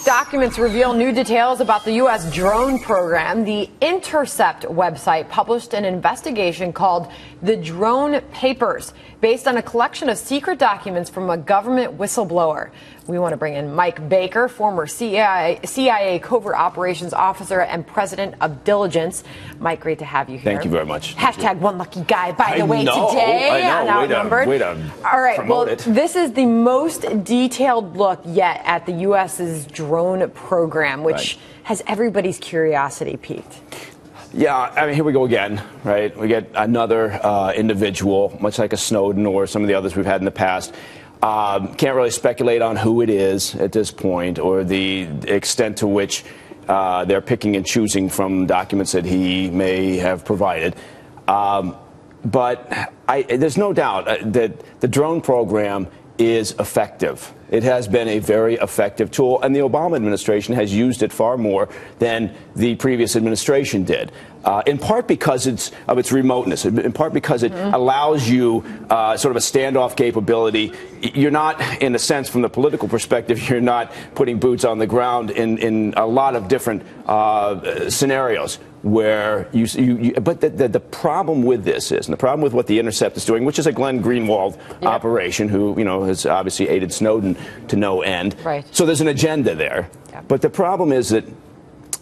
Documents reveal new details about the U.S. drone program. The Intercept website published an investigation called The Drone Papers, based on a collection of secret documents from a government whistleblower. We want to bring in Mike Baker, former CIA Covert Operations Officer and President of Diligence. Mike, great to have you here. Thank you very much. Hashtag one lucky guy, by the way, today. I know. Outnumbered. Way to All right, well, it. This is the most detailed look yet at the U.S.'s drone program, which has everybody's curiosity piqued. Yeah, I mean, here we go again, right? We get another individual, much like a Snowden or some of the others we've had in the past. Can't really speculate on who it is at this point or the extent to which they're picking and choosing from documents that he may have provided. But there's no doubt that the drone program is effective. It has been a very effective tool, and the Obama administration has used it far more than the previous administration did, in part because of its remoteness, in part because it allows you sort of a standoff capability. You're not, in a sense, from the political perspective, you're not putting boots on the ground in a lot of different scenarios. Where but the problem with this is, and the problem with what the Intercept is doing, which is a Glenn Greenwald operation, who has obviously aided Snowden to no end. Right. So there's an agenda there. Yeah. But the problem is that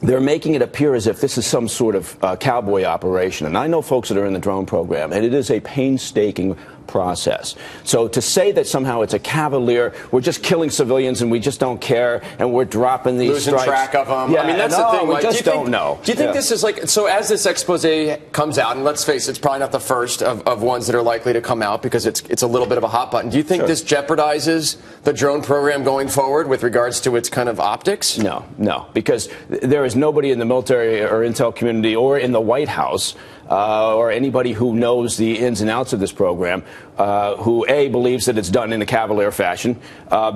they're making it appear as if this is some sort of cowboy operation. And I know folks that are in the drone program, and it is a painstaking process. So to say that somehow it's a cavalier, we're just killing civilians and we just don't care, and we're dropping these losing strikes. track of them. Yeah, I mean, that's the thing. We Like, just don't know. Do you think this is like, so as this expose comes out, and let's face it, it's probably not the first of ones that are likely to come out because it's a little bit of a hot button. Do you think this jeopardizes the drone program going forward with regards to its kind of optics? No, because there is nobody in the military or intel community or in the White House or anybody who knows the ins and outs of this program who, A, believes that it's done in a cavalier fashion,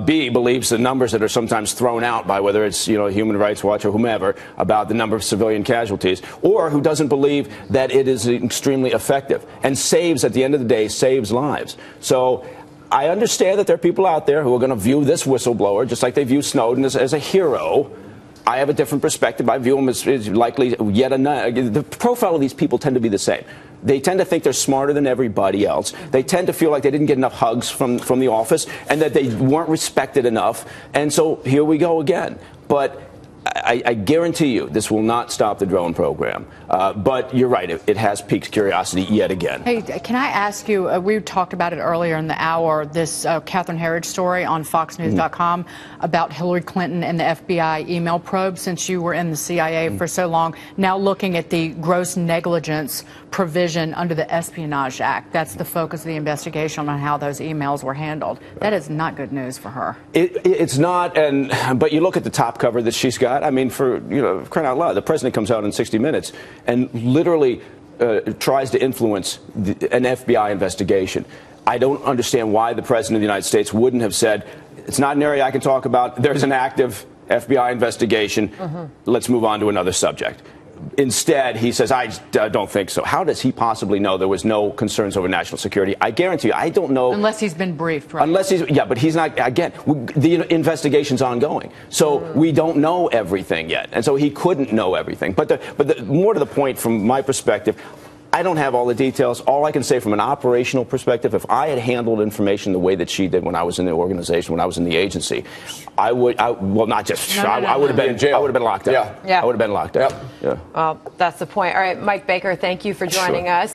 B, believes the numbers that are sometimes thrown out by whether it's Human Rights Watch or whomever about the number of civilian casualties, or who doesn't believe that it is extremely effective and saves, at the end of the day, saves lives. So I understand that there are people out there who are going to view this whistleblower, just like they view Snowden, as a hero. I have a different perspective. I view him as likely yet another. The profile of these people tend to be the same. They tend to think they're smarter than everybody else. They tend to feel like they didn't get enough hugs from the office and that they weren't respected enough. And so here we go again. But I guarantee you this will not stop the drone program. But you're right. It has piqued curiosity yet again. Hey, can I ask you, we talked about it earlier in the hour, this Catherine Herridge story on FoxNews.com about Hillary Clinton and the FBI email probe, since you were in the CIA for so long, now looking at the gross negligence provision under the Espionage Act. That's the focus of the investigation on how those emails were handled. That is not good news for her. It's not, but you look at the top cover that she's got. I mean, for crying out loud, the president comes out in 60 Minutes and literally tries to influence an FBI investigation. I don't understand why the president of the United States wouldn't have said, it's not an area I can talk about. There's an active FBI investigation. Let's move on to another subject. Instead, he says, I don't think so. How does he possibly know there was no concerns over national security? I guarantee you, I don't know. Unless he's been briefed, right? Unless he's, but he's not, again, the investigation's ongoing. So we don't know everything yet. And so he couldn't know everything. But more to the point, from my perspective, I don't have all the details. All I can say from an operational perspective, if I had handled information the way that she did when I was in the organization, when I was in the agency, I would have been in jail. I would have been locked up. Yeah. I would have been locked up. Well, that's the point. All right, Mike Baker, thank you for joining us.